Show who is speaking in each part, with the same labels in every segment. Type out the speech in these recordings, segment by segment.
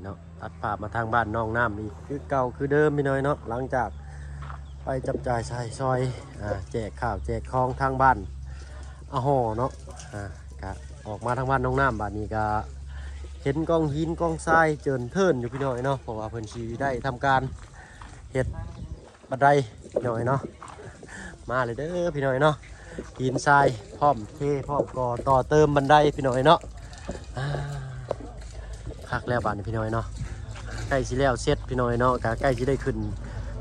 Speaker 1: เนาะตัดภาพมาทางบ้านน้องน้ำอีกคือเก่าคือเดิมพี่น้อยเนาะหลังจากไปจับจ่ายใส่ซอยแจกข้าวแจกของทางบ้านอาห่อเนาะก็ออกมาทางบ้านน้องน้ำบ้านนี้ก็เห็นกองหินกองทรายเจินเทินอยู่พี่น้อยเนาะเพราะว่าเพิ่นชีได้ทำการเฮ็ดบันไดพี่น้อยเนาะมาเลยเด้อพี่น้อยเนาะหินทรายพร้อมเทพร้อมก่อต่อเติมบันไดพี่น้อยเนาะคักแล้วบ้านพี่น้อยเนาะใกล้สิแล้วเสร็จพี่น้อยเนาะก็ใกล้สิได้ขึ้น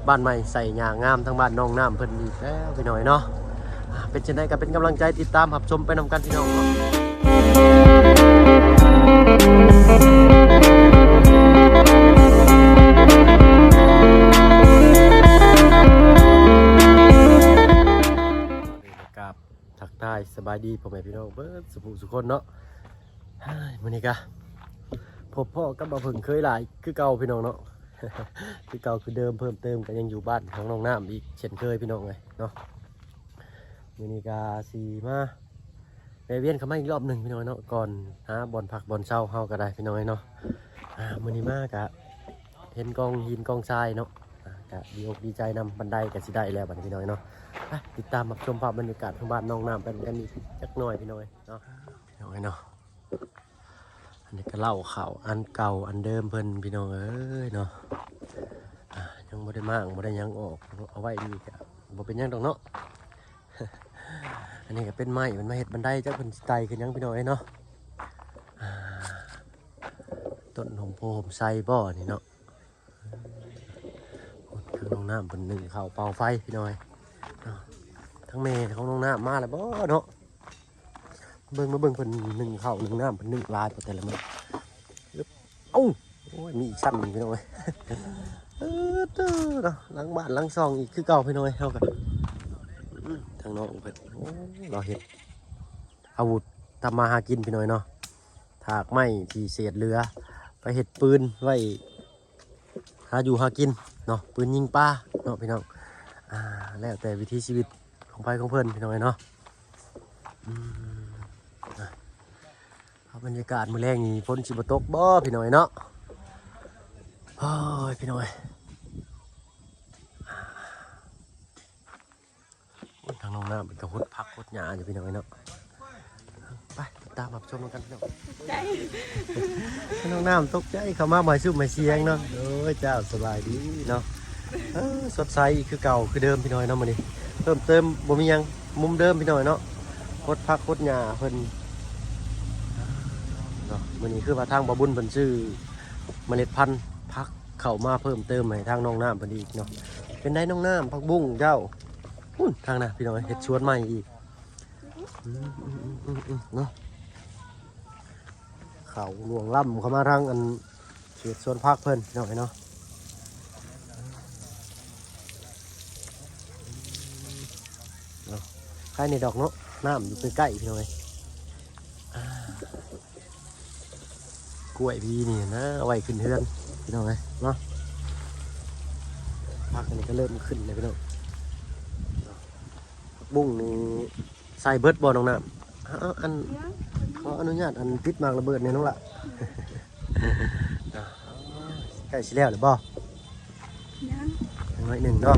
Speaker 1: บ้านใหม่ใส่หญ้างามทั้งบ้านน้องน้ำเพิ่นอีกแล้วพี่น้อยเนาะเป็นจังได๋ก็เป็นกำลังใจติดตามรับชมไปนำกันพี่น้องเนาะกับทักทายสบายดีพ่อแม่พี่น้องเบิดสุขคนเนาะมื้อนี้ก็พบพ่อกับบ่เพิ่งเคยหลายคือเก่าพี่น้องเนาะ คือเก่าคือเดิมเพิ่มเติมก็ยังอยู่บ้านของน้องน้ำอีกเช่นเคยพี่น้องเลยเนาะมื้อนี้ก็สิมาเวียนเข้ามาอีกรอบหนึ่งพี่น้องเนาะก่อนหาบ่อนพักบ่อนเช่าเฮาก็ได้พี่น้องเนาะมื้อนี้มากะเห็นกองหินกองทรายเนาะก็ดีอกดีใจนำบันไดก็สิได้แล้วบัดนี้พี่น้องเนาะติดตามรับชมภาพบรรยากาศของบ้านน้องน้ำกันอีกจักหน่อยพี่น้องเนาะพี่น้องเนาะอันนี้ก็เล่าข่าวอันเก่าอันเดิมเพิ่นพี่น้องเอ้ยเนาะยังบ่ได้มากบ่ได้ยังออกเอาไว้นี่ก็บ่เป็นยังดอกเนาะ อันนี้ก็เป็นไม้มันมาเฮ็ดบันไดจักเพิ่นสิไต่ขึ้นยังพี่น้องเนาะต้นหอมโพหอมไซบ่นี่เนาะทางน้องน้ำเพิ่นนึ่งข้าวเป่าไฟพี่น้องทั้งแม่ของน้องน้ำมาแล้วบ่เนาะเบิ่งเพิ่นนึ่งข้าวนึ่งน้ำเพิ่นนึ่งลายแต่ละมื้อเอ้าโอ้ยมีอีกชั้นนึงพี่น้องเนาะหลังบ้านหลังซองอีกคือเก่าพี่น้องเฮากันทางน้องเพิ่นเราเฮ็ดอาวุธทำมาหากินพี่น้อยเนาะถากไม้ที่เศษเรือไปเฮ็ดปืนไว้หาอยู่หากินเนาะปืนยิงปลาเนาะพี่น้องแล้วแต่วิถีชีวิตของไปของเพิ่นพี่น้อยเนาะบรรยากาศมื้อแรกนี่ฝนสิบ่ตกบ่พี่น้อยเนาะโอ้ยพี่น้อยทางน้องน้ำเป็นกระพุ้พักพุ้หญ้าอยู่พี่น้อยเนาะไปติดตามรับชมกันพี่น้องน้องน้ำตกใจเข้ามาหมายซุ่มหมายเสียงเนาะโอ้ยเจ้าสบายดีเนาะสดใสคือเก่าคือเดิมพี่น้อยเนาะมื้อนี้เพิ่มเติมบ่มีหยังมุมเดิมพี่น้อยเนาะพุ้พักพุ้หญ้าเพิ่นเนาะมื้อนี้คือว่าทางบ่บุญเพิ่นซื้อเมล็ดพันธุ์พักเข้ามาเพิ่มเติมให้ทางน้องน้ำเพิ่นอีกเนาะเป็นได้น้องน้ำผักบุ้งเจ้าทางน่ะพี่น้อยเฮ็ดสวนใหม่อีกเนาะเขาหลวงล่ำเขามาทางอันเขตสวนพักเพิ่นพี่น้อยเนาะใกล้ในดอกเนาะน้ำอยู่ใกล้ๆพี่น้อยกล้วยพีนี่นะเอาไว้ขึ้นเฮือนพี่น้อยเนาะพักอันนี้ก็เริ่มขึ้นเลยพี่น้องบุ้งนี่ใส่เบิร์ดบอลน้องน้ำอันขออนุญาตอันพิษมากระเบิดเนี่ยน้องละ ใกล้สิแล้วหรือบ่ยังน้อยหนึ่งเนาะ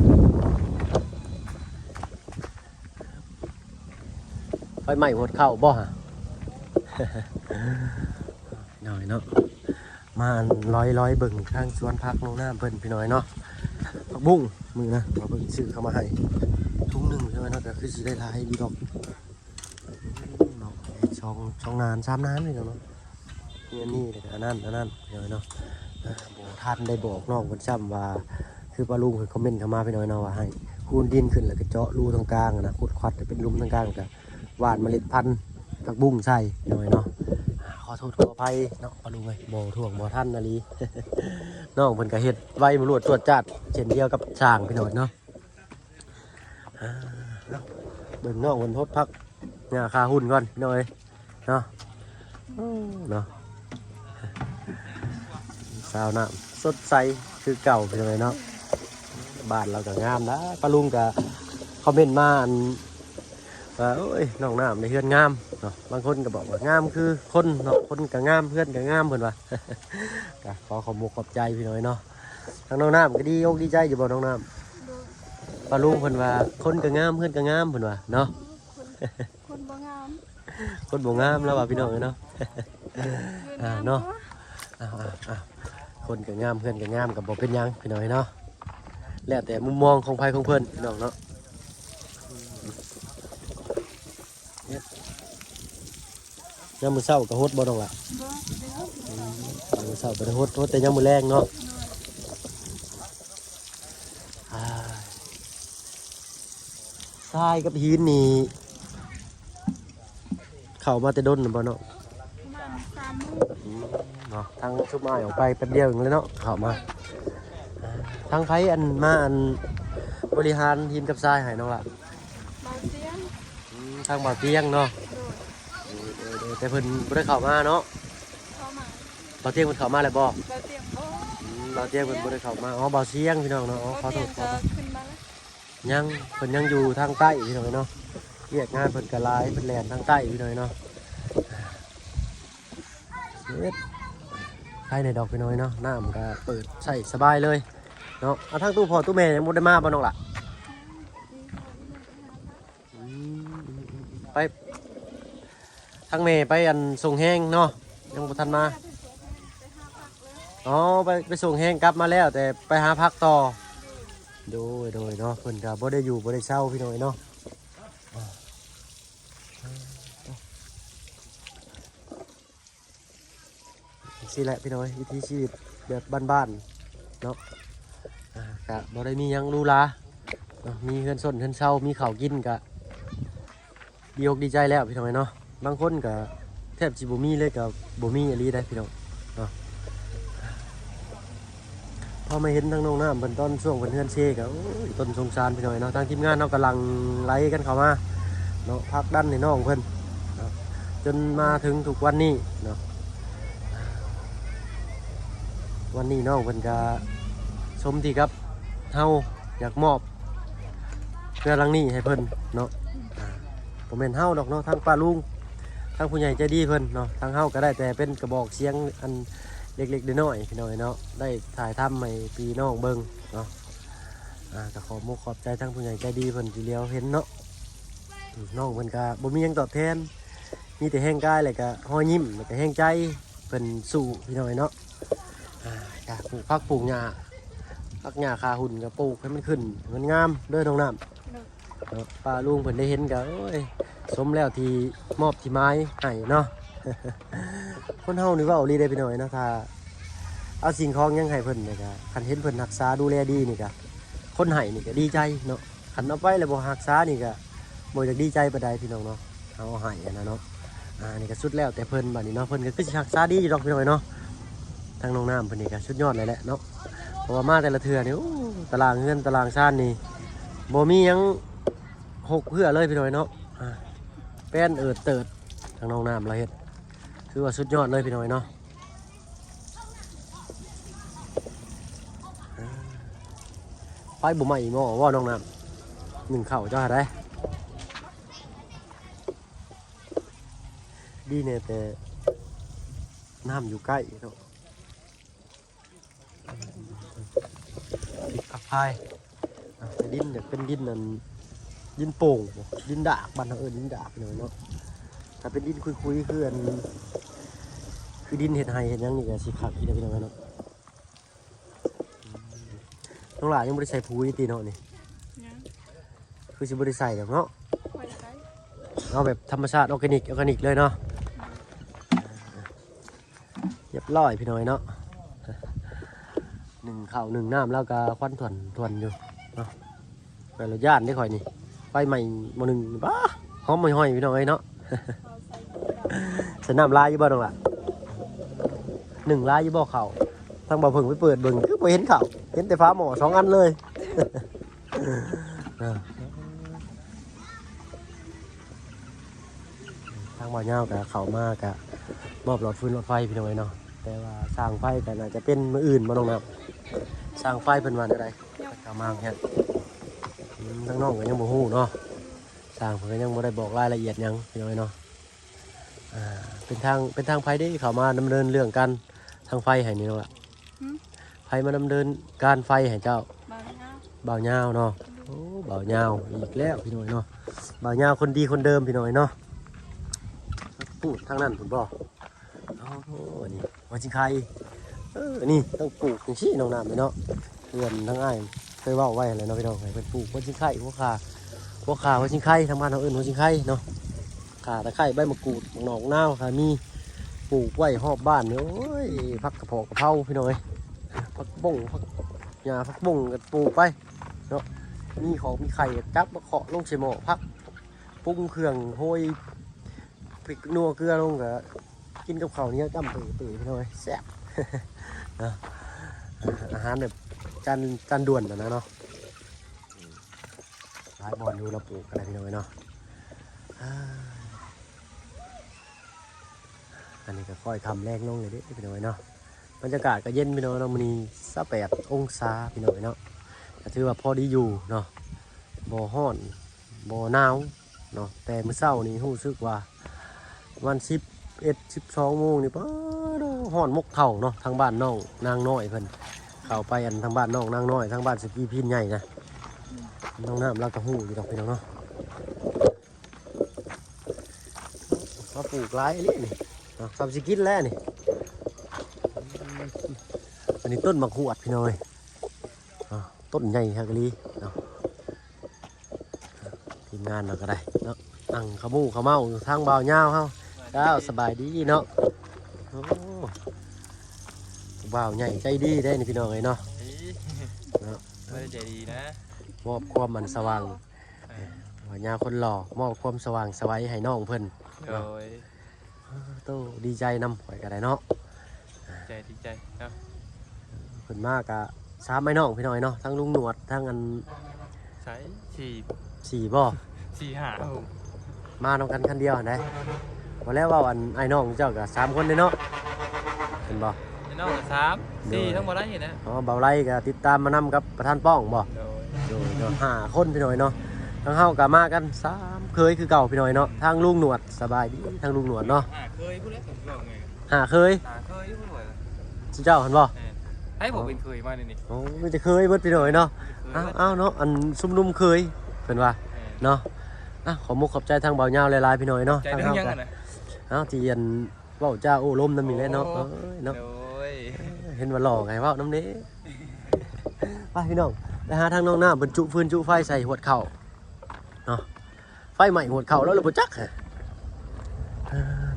Speaker 1: ไฟไหม้หดเข้าบ่ฮะ หน่อยเนาะมาร้อยเบิ่งข้างสวนพักน้องน้ำเพิ่นพี่น้อยเนาะผักบุ้งมือนะมาเบิ่งซื้อเข้ามาให้ทุ่งหนึ่งใช่ไหมเนาะแต่คือสิได้ลายดีดอกช่องนาน3 นานเลยเนาะนี่เลยอันนั้นเนาะโบท่านได้บอกน้องคนซ้ำว่าคือปลาลุงคือคอมเมนต์เข้ามาพี่น้อยเนาะว่าให้คูนดินขึ้นแล้วก็เจาะรูตรงกลางนะขุดควัดเป็นรูตรงกลางกับหว่านเมล็ดพันธุ์ผักบุ้งใส่พี่น้อยเนาะขอโทษขออภัยเนาะปลาลุงเลยบ่ถ่วงบ่ท่านนาลีน้องเพิ่นก็เฮ็ดไว้มาลวดตรวจจัดเช่นเดียวกับช่างพี่น้อยเนาะเบิ่งน้องคนทดพักเนี่ยคาหุ่นก่อนพี่น้อยเนาะสาวน้ำสดใสคือเก่าพี่น้อยเนาะบ้านเราก็งามนะปลาลุงก็คอมเมนต์มา ว่าโอ้ยน้องน้ำในเฮือนงามเนาะบางคนก็บอกว่างามคือคนเนาะคนก็งามเพื่อนก็งามเพิ่นว่า ก็ขอขอบคุณขอบใจพี่น้อยเนาะทางน้องน้ำก็ดีอกดีใจอยู่บ่น้องน้ำปลาลุงเพิ่นว่าคนก็งามเพื่อนก็งามเพิ่นว่าเนาะ
Speaker 2: คนบ่งาม
Speaker 1: คนบ่งามแล้วว่าพี่น้องเนาะ เนาะคนก็งามเพื่อนก็งามก็บ่เป็นหยังพี่น้อยเนาะแล้วแต่มุมมองของไผของเพิ่นพี่น้องเนาะยามมื้อเช้าก็ฮดบ่น้องล่ะ
Speaker 2: บ่เด้อย
Speaker 1: ามมื้อเช้าก็ได้ฮดแต่ยามมื้อแลงเนาะทรายกับหินนี่เข้ามาแต่ดนน่ะบ่เนาะ
Speaker 2: ประมาณ3 มื้อ
Speaker 1: เนาะทางชุบไม้ออกไปแป๊บเดียวเองเลยเนาะเข้ามาทางไผอันมาอันบริหารทีมกับทรายให้น้องล่ะ
Speaker 2: เบาเสียง
Speaker 1: ทางบ่าวเตียงเนาะ
Speaker 2: โดย
Speaker 1: แต่เพิ่นบ่ได้เข้ามาเนาะ
Speaker 2: เข้ามา
Speaker 1: บ่าวเตียงเพิ่นเข้ามาแล้วบ่
Speaker 2: เบาเสียงบ่
Speaker 1: บ่าวเตียงเพิ่นบ่ได้เข้ามาอ๋อบ่าวเสียงพี่น้องเนาะอ๋อขอ
Speaker 2: เบา
Speaker 1: โท
Speaker 2: เสีย
Speaker 1: ษ
Speaker 2: งก็ขึ้นมาแล้ว
Speaker 1: ยังเพิ่นยังอยู่ทางใต้พี่น้องเนาะเรียกงานเพิ่นก็หลายเพิ่นแล่นทางใต้พี่น้องเนาะเฮ็ดใช่ในดอกพี่น้อยเนาะน้ำก็เปิดใส่สบายเลยเนาะเอาทางตู้พ่อตู้แม่ยังบ่ได้มาบ่น้องล่ะไปทางแม่ไปอันส่งแห้งเนาะยังบ่ทันมาอ๋อไปส่งแห้งกลับมาแล้วแต่ไปหาพักต่อโดยเนาะเพิ่นก็บ่ได้อยู่บ่ได้เช่าพี่น้อยเนาะสิแหละพี่น้อยวิถีชีวิตแบบบ้านๆเนาะก็บ่ได้มีหยังหรูหราเนาะมีเฮือนส้นเฮือนเช่ามีข้าวกินก็ดีอกดีใจแล้วพี่น้อยเนาะบางคนก็แทบสิบ่มีเลยก็บ่มีอีหลีได้พี่น้องเนาะพอมาเห็นทั้งน้องน้ำเพิ่นตอนช่วงเพิ่นเฮือนเชก็โอ้ยต้นสงสารพี่น้อยเนาะทางทีมงานเนาะกำลังไล่กันเข้ามาเนาะพักดันให้น้องเพิ่นเนาะจนมาถึงทุกวันนี้เนาะวันนี้น้องเพิ่นก็สมที่ครับเฮาอยากมอบเพื่อหลังนี้ให้เพิ่นเนาะผมเป็นเฮาดอกเนาะทางป้าลุงทางผู้ใหญ่ใจดีเพิ่นเนาะทางเฮาก็ได้แต่เป็นกระบอกเสียงอันเล็กๆน้อยๆพี่น้อยเนาะได้ถ่ายทำให้พี่น้องเบิ่งเนาะก็ขอมุกขอบใจทางผู้ใหญ่ใจดีเพิ่นที่เลี้ยวเห็นเนาะน้องเพิ่นก็บ่มีหยังตอบแทนมีแต่แห้งกายแล้วก็ห้อยยิ้มแล้วก็แห้งใจเพิ่นสู้พี่น้อยเนาะก็ปลูกผักปลูกหญ้าผักหญ้าคาหุ่นก็ปลูกให้มันขึ้นมันงามเด้อน้องน้ำ
Speaker 2: โดย
Speaker 1: ป้าลุงเพิ่นได้เห็นก็โอ้ยสมแล้วที่มอบที่ไม้ให้เนาะ คนเฮานี่เว่าอีหลีได้พี่น้อยเนาะถ้าเอาสิ่งของหยังให้เพิ่นนี่ก็คันเห็นเพิ่นรักษาดูแลดีนี่ก็คนให้นี่ก็ดีใจเนาะคันเอาไปแล้วบ่รักษานี่ก็บ่อยากดีใจปานใดพี่น้องเนาะเอาให้อะนะเนาะนี่ก็สุดแล้วแต่เพิ่นบัดนี้เนาะเพิ่นก็คือสิรักษาดีอยู่ดอกพี่น้อยเนาะทางน้องน้ำเพิ่นนี่ก็สุดยอดเลยแหละเนาะเพราะว่ามาแต่ละเทื่อนี่โอ้ตารางเงินตารางชานนี่บ่มีหยัง หกเพื่อเลยพี่น้อยเนาะแป้นเอิดเติดทางน้องน้ำเราเฮ็ดคือว่าสุดยอดเลยพี่น้อยเนาะไปบุ๋มใหม่หม้อว่าน้องน้ำหนึ่งเข่าจะหาได้ดีเนี่ยแต่น้ำอยู่ใกล้เนาะติดกับพายแต่ดินเนี่ยเป็นดินนั่นดินโป่งดินดากบ้านเราดินดากเลยเนาะถ้าเป็นดินคุยๆคืออันคือดินเห็ดไฮเห็ดยังนี่ก็สิขับอีกแล้วพี่น้องเนาะน้องหลานยังไม่ได้ใส่ปุ๋ยตีเนาะนี่
Speaker 2: ยัง
Speaker 1: คือสิบ่ได้ใส่ดอกเนาะ
Speaker 2: ไว้ใช้
Speaker 1: เอาแบบธรรมชาติออร์แกนิกเลยเนาะเรียบร้อยพี่น้อยเนาะหนึ่งข้าวหนึ่งน้ำแล้วก็ควันถ่วนอยู่เนาะไปเราย่านได้ค่อยนี่ไปใหม่มาหนึ่งบ้าหอมห้อยๆพี่น้องเอ้ยเนาะ
Speaker 2: เอาใส่
Speaker 1: สนามลายอยู่บ่น้องล่ะหนึ่งลายอยู่บ่เข่าทางบ่อเพิ่งไปเปิดเบิ่งคือบ่เห็นเข่าเห็นแต่ฟ้าหมอ2 อันเลย ทางบ่อเงากับเขามากะมอบหลอดฟืนหลอดไฟพี่น้องเนาะแต่ว่าสร้างไฟกันอาจจะเป็นมืออื่นบ่น้องนะสร้างไฟเป็นวันอะไรเข้ามาเนี่ยทางน้องก็ยังบ่ฮู้เนาะ สร้างเพิ่นก็ยังบ่ได้บอกรายละเอียดหยังพี่น้อยเนาะเป็นทางไผได้เขามาดำเนินเรื่องการทางไฟให้นี่เนาะล่ะไผมาดำเนินการไฟให้เจ้า
Speaker 2: บางเงา
Speaker 1: บ่าวยาวเนาะโอ้บ่าวยาวอีกแล้วพี่น้อยเนาะบ่าวยาวคนดีคนเดิมพี่น้อยเนาะพูดทางนั้นผมบอกโอ้นี่ว่าจิงไข่นี่ต้องปลูกอย่างชี้น้องน้ำเลยเนาะเพื่อนทั้งอ้ายเคยเว่าไว้อะไรเนาะพี่น้องให้เพิ่นปลูกว่าจิงไข่หัวขาว่าจิงไข่ทางบ้านเราเอิ้นว่าจิงไข่เนาะขาตะไคร้ใบมะกรูดหนองนาวค่ะมีปลูกไว้รอบบ้านเนี่ยโอ้ยผักกระเพาะกระเพราพี่น้อยผักบุ้งผักหญ้าผักบุ้งก็ปลูกไปเนาะมีของมีไข่จับมาเคาะลงใส่หม้อพักปรุงเครื่องโหยพริกนัวเกลือลงก็กินกับข้าวเหนี้จ้ำตุ๋ยพี่น้อยแซ่บ นะอาหารแบบจานด่วนนะเนาะหลายบอลดูเราปลูกอะไรพี่น้อยเนาะอันนี้ก็ค่อยทำแรงลงเลยดิพี่น้อยเนาะบรรยากาศก็เย็นพี่น้อยเนาะมันนี่28 องศาพี่น้อยเนาะก็ถือว่าพอดีอยู่เนาะบ่ฮ้อนบ่หนาวเนาะแต่มื้อเช้านี้รู้สึกว่าวัน11-12 โมงนี่ป้าฮ้อนมกเข่าเนาะทางบ้านน้องนางน้อยเพิ่นเข้าไปอันทางบ้านน้องนางน้อยทางบ้านสกีพินใหญ่นะน้องน้ำเราก็หู้อยู่ดอกพี่น้องเนาะมาปลูกหลายนี่ทำสกินแล้วนี่อันนี้ต้นมะขวดพี่น้อยต้นใหญ่ฮักลีเนาะทีมงานเราก็ได้เนาะนั่งขมูขเมาอยู่ทางบ่าวยาวเฮาเจ้าสบายดีเนาะโอ้บ่าวใหญ่ใจดีได้นี่พี่น้องเนาะ
Speaker 3: ไม่ได้ใจดีนะ
Speaker 1: มอบความมันสว่างบ่าวยาวคนหล่อมอบความสว่างสวัยให้น้องเพิ่น
Speaker 3: โดย
Speaker 1: โตดีใจนำข่อยก็ได้เนาะ
Speaker 3: ดีใจเนาะ
Speaker 1: เพิ่นมากะ3ไม้น้องพี่น้อยเนาะทั้งลุงหนวดทั้งอัน
Speaker 3: ใช้
Speaker 1: 4บ่มานำกันคันเดียวได้พอแล้วว่าอันไอ้น้องเจ้าก็3 คนเลยเนาะเห็นบ่
Speaker 3: ไอ้น้องก็3 4ทั้งหมดแล้วนี่นะ
Speaker 1: เบาไล่ก็ติดตามมานำกับประธานป้องบ่โดย5 คนพี่น้อยเนาะทั้งเฮาก็มากัน3เคยคือเก่าพี่น้อยเนาะทางลุงหนวดสบายดีทางลุงหนวดเนาะ
Speaker 3: เคยพูดแล้วผมบอกไง
Speaker 1: เคย
Speaker 3: พูดว่า
Speaker 1: เจ้าเห็นบ่
Speaker 3: ให้ผมเป็นเคยมานี่
Speaker 1: โอ้มันจะเคยเบิดพี่น้อยเนาะอ้าวเนาะอันซุ่มนุ่มเคยเพิ่นว่าเนาะขอมุกขอบใจทางเบาเงาหลายๆพี่น้อยเนาะ
Speaker 3: ทางเฮากัน
Speaker 1: ที่เย็นเว้าจ้าโอ้ลมน้ำมีแล้วเนาะเนาะเห็นว่าหล่อไงเว้าน้ำนี้ไปพี่น้องไปหาทางน้องหน้าบรรจุฟืนจุไฟใส่หัวเข่าเนาะไฟใหม่หัวเข่าแล้วเราบ่จัก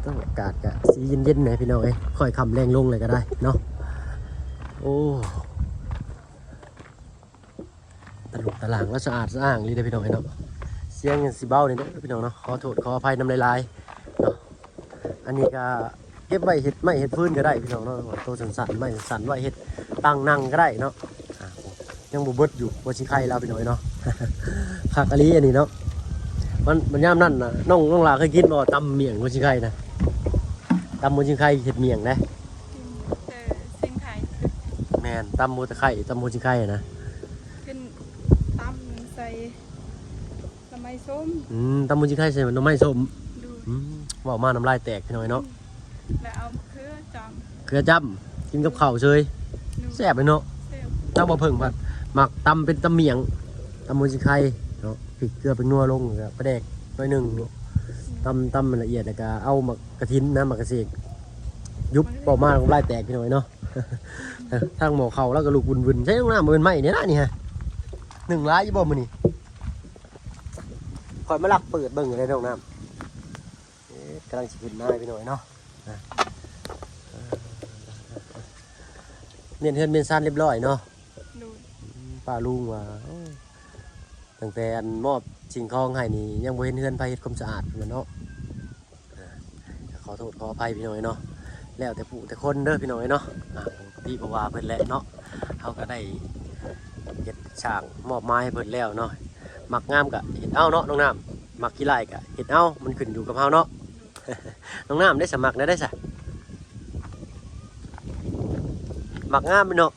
Speaker 1: ต้องอากาศกะสีเย็นๆหน่อยพี่น้องค่อยคำแรงลงเลยก็ได้เนาะโอ้ตลุกตะหลังแล้วสะอาดสะอ้างเลยได้พี่น้องเนาะเสียงสีเบ้านี่เนาะพี่น้องเนาะขอโทษขออภัยน้ำลายเนาะอันนี้ก็เก็บไว้เห็ดไม่เห็ดพื้นก็ได้พี่น้องเนาะตัวสั่นๆไม่สั่นไว้เห็ดตั้งนั่งก็ได้เนาะยังบุบดอยู่ว่าชิไข่เราพี่น้องเนาะขากะลีอันนี้เนาะมันย่ำนั่นนะน้องลาเคยกินบ่ตำเมี่ยงว่าชิไข่นะตำว่าชิไข่เห็ดเมี่ยงนะ
Speaker 2: ซิงไข่
Speaker 1: แมนตำมูตะไข่ตำมูชิไข่นะ
Speaker 2: เป็นตำใส่น้ำไม้ส้ม
Speaker 1: ตำมูชิไข่ใส่น้ำไม้ส้มว่ามาน้ำลายแตกพี่น้อยเนาะ
Speaker 2: แล้วเอาเกลือ
Speaker 1: จ้ำกินกับข้าวเฉยแซ่บเลยเนาะต้องมาเพิ่งผัดหมักตำเป็นตำเมี่ยงตำมูชิไข่เนาะพริกเกลือเป็นนัวลงกับปลาแดกน้อยหนึ่งตำมันละเอียดแล้วก็เอาหมักกระถินนะหมักกระเสกยุบออกมาน้ำลายแตกพี่น้อยเนาะทางหมอเข่าแล้วก็ลูกวุ่นๆใช้ตรงหน้ามันไหมเนี่ยนะนี่ฮะ1 ล้านยี่บ่มันนี่คอยมาลักเปิดเบิ่งอะไรตรงน้ำกำลังจะขึ้นหน้าพี่น้อยเนาะเมียนเฮือนเมียนซานเรียบร้อยเนาะป้าลุงว่าตั้งแต่อันมอบสิ่งของให้นี่ยังบ่เห็นเฮือนไผเฮ็ดความสะอาดเหมือนเนาะขอโทษขออภัยพี่น้อยเนาะแล้วแต่ผู้แต่คนเด้อพี่น้อยเนาะพี่บอกว่าเพิ่นแหละเนาะเขาก็ได้เฮ็ดช่างมอบไม้ให้เพิ่นแล้วเนาะมักงามก็เฮ็ดเอาเนาะน้องน้ำมักขี้ไล่ก็เฮ็ดเอามันขึ้นอยู่กับเฮาเนาะ น้องน้ำได้สมัครได้ซะมักงามเนาะ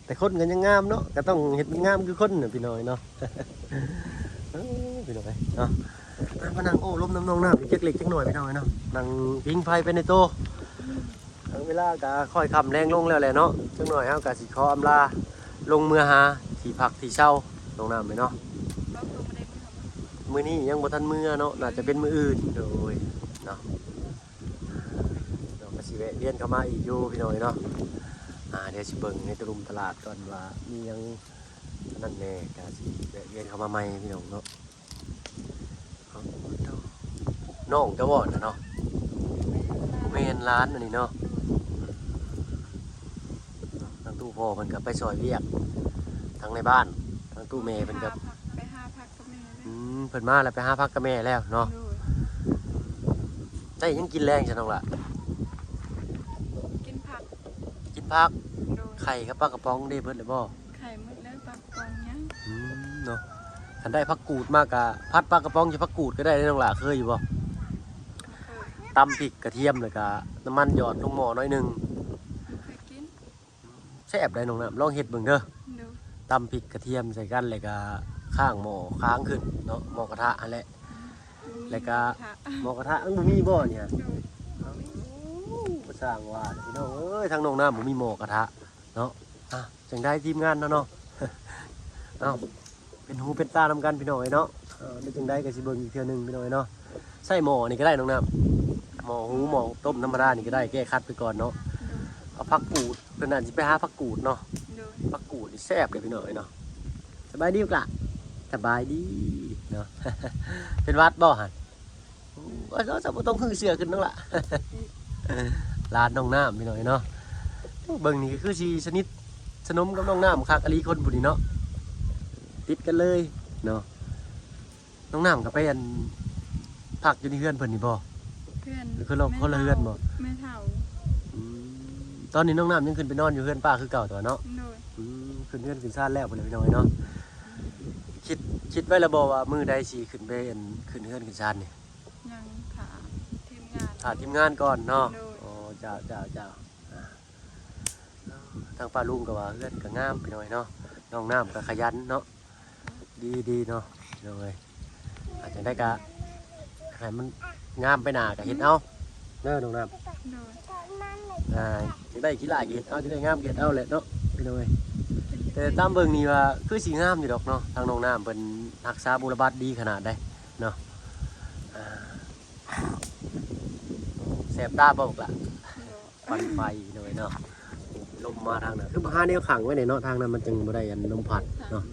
Speaker 1: แต่คนก็ยังงามเนาะก็ต้องเฮ็ดงามคือคนน่ะพี่น้อยเนาะ เนาะมานั่งโอ้ล้มน้ำนองน้ำอีกจักเล็กจักหน่อยพี่น้องเนาะนั่งพิงไฟไปในโตะเวลาก็ค่อยคำแรงลงแล้วแหละเนาะจักหน่อยเฮาก็สิขออำลาลงมือหาที่พักที่เช่าน้องน้ำไปเนาะ
Speaker 2: เราตัวมาได้เมื่อ
Speaker 1: มื้อนี้ยังบ่ทันมื้อเนาะน่าจะเป็นมื้ออื่นโดยเนาะเราก็สิแวะเวียนเข้ามาอีกอยู่พี่น้อยเนาะเดี๋ยวสิเบิ่งในตะลุมตลาดก่อนว่ามีหยังนั่นแน่ก็สิแวะเวียนเข้ามาใหม่พี่น้องเนาะเอาเด้อน้องจะบ่น่ะเนาะแม่นร้านอันนี้เนาะทางตู้พ่อเพิ่นก็ไปซอยเวียกทั้งในบ้านทางตู้แม่เพิ่นก็
Speaker 2: ไปหาผักกับแม่เลย
Speaker 1: เพิ่นมาแล้วไปหาพักกับแม่แล้วเนาะ
Speaker 2: โดย
Speaker 1: ได้ยังกินแรงจังน้องล่ะ
Speaker 2: กินผัก
Speaker 1: กินพัก
Speaker 2: โดย
Speaker 1: ไข่กับปลากระป๋องได้เพิ่นเลยบ่
Speaker 2: ไข่หมดแล้วปลากระป๋องยัง
Speaker 1: เนาะคันได้ผักกูดมากกะพัดปลากระป๋องจะผักกูดก็ได้น้องล่ะเคยอยู่บ่
Speaker 2: เคย
Speaker 1: ตำพริกกระเทียมแล้วก็น้ำมันหยอดลงหม้อหน่อยหนึง
Speaker 2: เคยกิน
Speaker 1: แซ่บได้น้องน้ำลองเฮ็ดเบิ่งเด้อ
Speaker 2: โดย
Speaker 1: ตำพริกกระเทียมใส่กันแล้วก็ข้างหม้อค้างขึ้นเนาะหม้อกระทะอันแหละ แล้วก็ หม้อกระทะอันบ่มีบ่เนี่ย
Speaker 2: โดย
Speaker 1: บ่สร้างว่าพี่น้องเอ้ยทางน้องน้ำบ่มีหม้อกระทะเนาะจังได้ทีมงานเนาะ เอ้าเป็นหูเป็นตานำกันพี่น้อยเนาะได้จังได้ก็สิเบิ่งอีกเทื่อหนึงพี่น้อยเนาะใส่หม้อนี่ก็ได้น้องน้ำหม้อหูหม้อต้มธรรมดานี่ก็ได้แก้คัดไปก่อนเนาะเอาผักกูดเพิ่นน่าสิไปหาผักกูดเนาะ
Speaker 2: โดย
Speaker 1: ผักกูดนี่แซ่บเลยพี่น้อยเนาะสบายดีบ่ล่ะสบายดีเนาะ เป็นหวัดบ่หั่นเราจะบ่ต้องพึ่งเสือขึ้นนั่นล่ะ ร้านน้องน้ำพี่น้อยเนาะเบิ่งนี่ก็คือสิสนิทสนมกับน้องน้ำคักอลีคนผู้นี้เนาะติดกันเลยเนาะน้องน้ำก็ไปอันพักอยู่ในเฮือนเพิ่นนี่บ่
Speaker 2: เพื่อน
Speaker 1: หรือคนละเฮือนบ่
Speaker 2: ไม่เท่า
Speaker 1: ตอนนี้น้องน้ำยังขึ้นไปนอนอยู่เฮือนป้าคือเก่าตัวเนาะ
Speaker 2: โดย
Speaker 1: ขึ้นเฮือนขึ้นซ่านแล้วพุ่นเลยพี่น้อยเนาะคิดไว้แล้วบ่ว่ามื้อใดสิขึ้นไปอันขึ้นเฮือนขึ้นซ่านนี่
Speaker 2: ยังขาทีมงาน
Speaker 1: หาทีมงานก่อนเนาะ
Speaker 2: โดย
Speaker 1: อ๋อเจ้าทางป้าลุงก็ว่าเฮือนก็งามพี่น้อยเนาะน้องน้ำก็ขยันเนาะดีเนาะเดี๋ยวเลยอาจจะได้กะให้มันงามไปหนาก็เห็ดเอาเนาะน้องน้ำ
Speaker 2: โดย
Speaker 1: จะได้ขี้ลายก็เห็ดเอาจะได้งามก็เห็ดเอาแหละเนาะพี่น้อยแต่ตามเบิ่งนี่ว่าคือสีงามอยู่ดอกเนาะทางน้องน้ำเป็นรักษาบุรบัตดีขนาดได้เนาะแสบตาบอกล่ะ
Speaker 2: โดย
Speaker 1: ปันไฟหน่อยเนาะลมมาทางนั้นคือหาแนวขังไว้ในเนาะทางนั้นมันจึงบ่ได้อันลมพัดเนาะ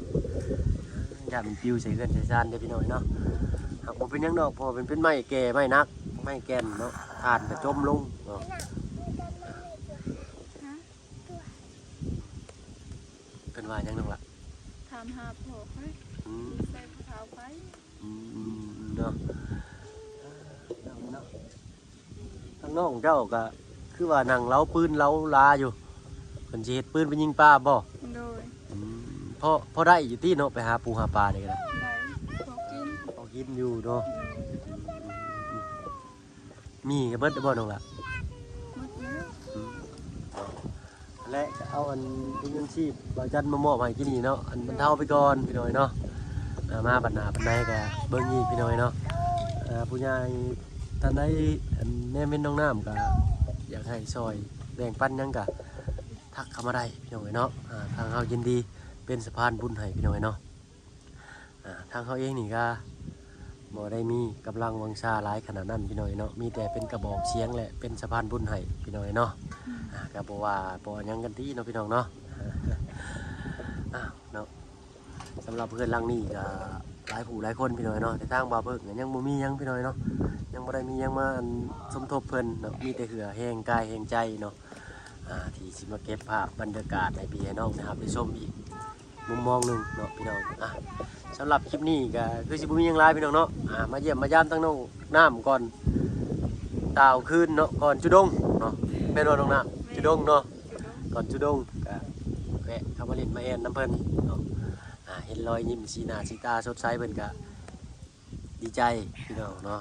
Speaker 1: อย่ามันปิวใส่เกินใส่ซานเด้อพี่น้อยเนาะหากบ่เป็นหยังดอกเพอเป็นไม้แก่ไม้นักไม้แก่นเนาะทานก็จมลงเนาะ
Speaker 2: ฮะ
Speaker 1: เพิ่นว่าหยังนึงล่ะ
Speaker 2: ถามหาพ่อไป
Speaker 1: อืม
Speaker 2: ใส่ผ้าขาวไป
Speaker 1: เนาะทางน้องเจ้าก็คือว่านั่งเล้าปืนเล้าลาอยู่เพิ่นสิเฮ็ดปืนไปยิงปลาบ่
Speaker 2: โดย
Speaker 1: พอได้อยู่ที่เนาะไปหาปูหาปลานี่ก็ได้
Speaker 2: ได้พอกิน
Speaker 1: พอกินอยู่เนาะมีก็เบิดได้บ่น้องล่ะ
Speaker 2: หมดแล้ว
Speaker 1: และจะเอาอันเป็นยังชีพบาจันมามอบให้ที่นี่เนาะอันบรรเทาไปก่อนพี่น้อยเนาะมาบัดหน้าบัดในก็เบิ่งอีกพี่น้อยเนาะผู้ใหญ่ท่านใดอันแม่เป็นน้องน้ำก็อยากให้ซอยแบ่งปันหยังก็ทักเข้ามาได้พี่น้อยเนาะทางเฮายินดีเป็นสะพานบุญให้พี่น้อยเนาะทางเฮาเองนี่ก็บ่ได้มีกำลังวังชาหลายขนาดนั้นพี่น้อยเนาะมีแต่เป็นกระบอกเสียงแหละเป็นสะพานบุญให้พี่น้อยเนาะก็บ่ว่าบ่หยังกันที่เนาะพี่น้องเนาะ เนาะสำหรับเพื่อนหลังนี้ก็หลายผู้หลายคนพี่น้อยเนาะแต่ทางบ่าวเพิ่งก็ยังบ่มีหยังพี่น้อยเนาะยังบ่ได้มีหยังมาอันสมทบเพิ่นเนาะมีแต่เหือแห้งกายแห้งใจเนาะที่สิมาเก็บภาพบรรยากาศให้พี่ให้น้องนะครับได้ชมอีกมุมมองหนึงเนาะพี่น้องสำหรับคลิปนี้ก็คือสิบ่มีหยังหลายพี่น้องเนาะมาเยี่ยมมายามทั้งน้องน้ำก่อนตาวคืนเนาะก่อนจุดงเนาะแม่นบ่น้องน้ำจุดงเนาะก่อนจุดงก็แวะเข้ามาเล่นมาแอนน้ำเพิ่นเนาะเห็นรอยยิ้มสีหน้าสีตาสดใสเพิ่นก็ดีใจพี่น้องเนาะ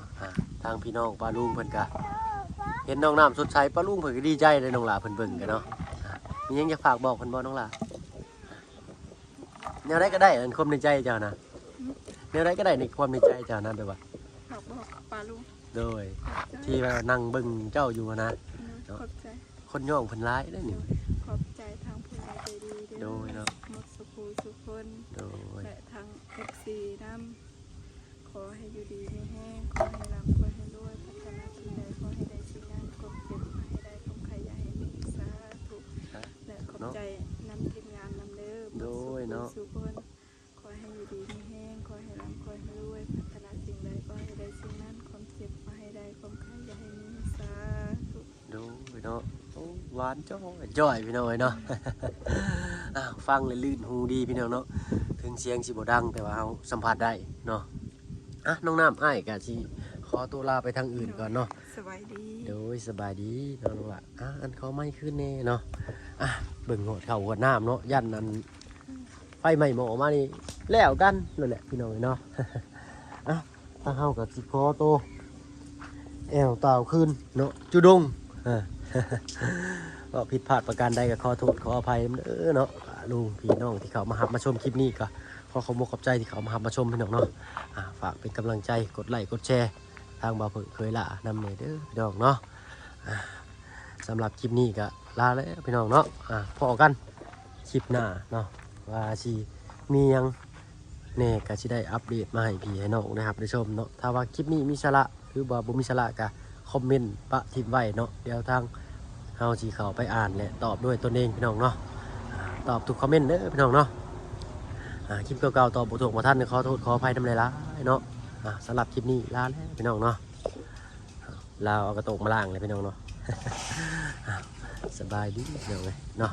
Speaker 1: ทางพี่น้องป้าลุงเพิ่นก็เห็นน้องน้ำสดใสป้าลุงเพิ่นก็ดีใจเลยน้องหลาเพิ่นเบิ่งกันเนาะมีหยังจะฝากบอกเพิ่นบ่น้องหลาแนวใดก็ได้อันคมในใจเจ้านะ แนวใดก็ได้ในความในใจเจ้านะแบบว่า
Speaker 2: บอกปลาลุง
Speaker 1: โดย
Speaker 2: ขอบใจ
Speaker 1: ที่ว่านั่งเบิ่งเจ้าอยู่นะ
Speaker 2: ขอบใจ
Speaker 1: คนย่องเพิ่นร้ายได้นี่
Speaker 2: ขอบใจทางผู้ใหญ่ใจดีเด้อ
Speaker 1: โดยเนาะ
Speaker 2: หมดสุขูสุขคน
Speaker 1: โดย
Speaker 2: และทาง FC น้ำขอให้อยู่ดีไม่แห้งขอให้ร่ำขอให้รวยพัฒนาสิ่งใดขอให้ได้สิ่งนั้นกบเจ็บมาให้ได้ความใครอย่าให้มีสาธุและขอบใจนำทีมงานนำเด้อ
Speaker 1: โดยเนาะ
Speaker 2: สุขคนขอให้อยู่ดีไม่แห้งขอให้ร่ำขอให้รวยพัฒนาสิ่งใดขอให้ได้สิ่งนั้นความเจ็บมาให้ได้ความใครอย่าให้มีสาธุ
Speaker 1: ดูเนาะโอ้หวานจ้อยพี่น้องเอ้ยเนาะ อ้าวฟังเลยลื่นหูดีพี่น้องเนาะถึงเสียงสิบ่ดังแต่ว่าเฮาสัมผัสได้เนาะอ่ะน้องน้ำอ้ายก็สิขอตัวลาไปทางอื่นก่อนเนาะ
Speaker 2: สบายดี
Speaker 1: โดยสบายดีเนาะน้องละอ่ะอันเขาไม่ขึ้นแน่เนาะอ่ะเบิ่งหดเข่าหดน้ำเนาะยันอันไฟไหม้หมอมานี่แล้วกันนั่นแหละพี่น้องเอ้ยเนาะ อ่ะทางเฮาก็สิขอตัวแอวเต่าขึ้นเนาะจุดง ก็ผิดพลาดประการใดก็ขอโทษขออภัยเด้อเนาะลุงพี่น้องที่เขามาหับมาชมคลิปนี้ก็ขอขอบคุณขอบใจที่เขามาหับมาชมพี่น้องเนาะฝากเป็นกำลังใจกดไลค์กดแชร์ทางบ่าวเผยเคยละนำเลยเด้อพี่น้องเนาะสำหรับคลิปนี้ก็ลาแล้วพี่น้องเนาะพอกันคลิปหน้าเนาะว่าสิมียังแน่ก็สิได้อัปเดตมาให้พี่ให้น้องนะครับได้ชมเนาะถ้าว่าคลิปนี้มีสาระหรือว่าบ่มีสาระก็คอมเมนต์ปะทิมไว้เนาะเดี๋ยวทางเฮาสิเข้าไปอ่านและตอบด้วยตนเองพี่น้องเนาะตอบทุกคอมเมนต์เด้อพี่น้องเนาะคลิปเก่าๆตอบบ่ถูกบ่ทันขอโทษขออภัยนำหลายๆเนาะสำหรับคลิปนี้ลาแล้วพี่น้องเนาะลาเอากระโตกมาล้างเลยพี่น้องเนาะ สบายดีพี่น้องเลยเนาะ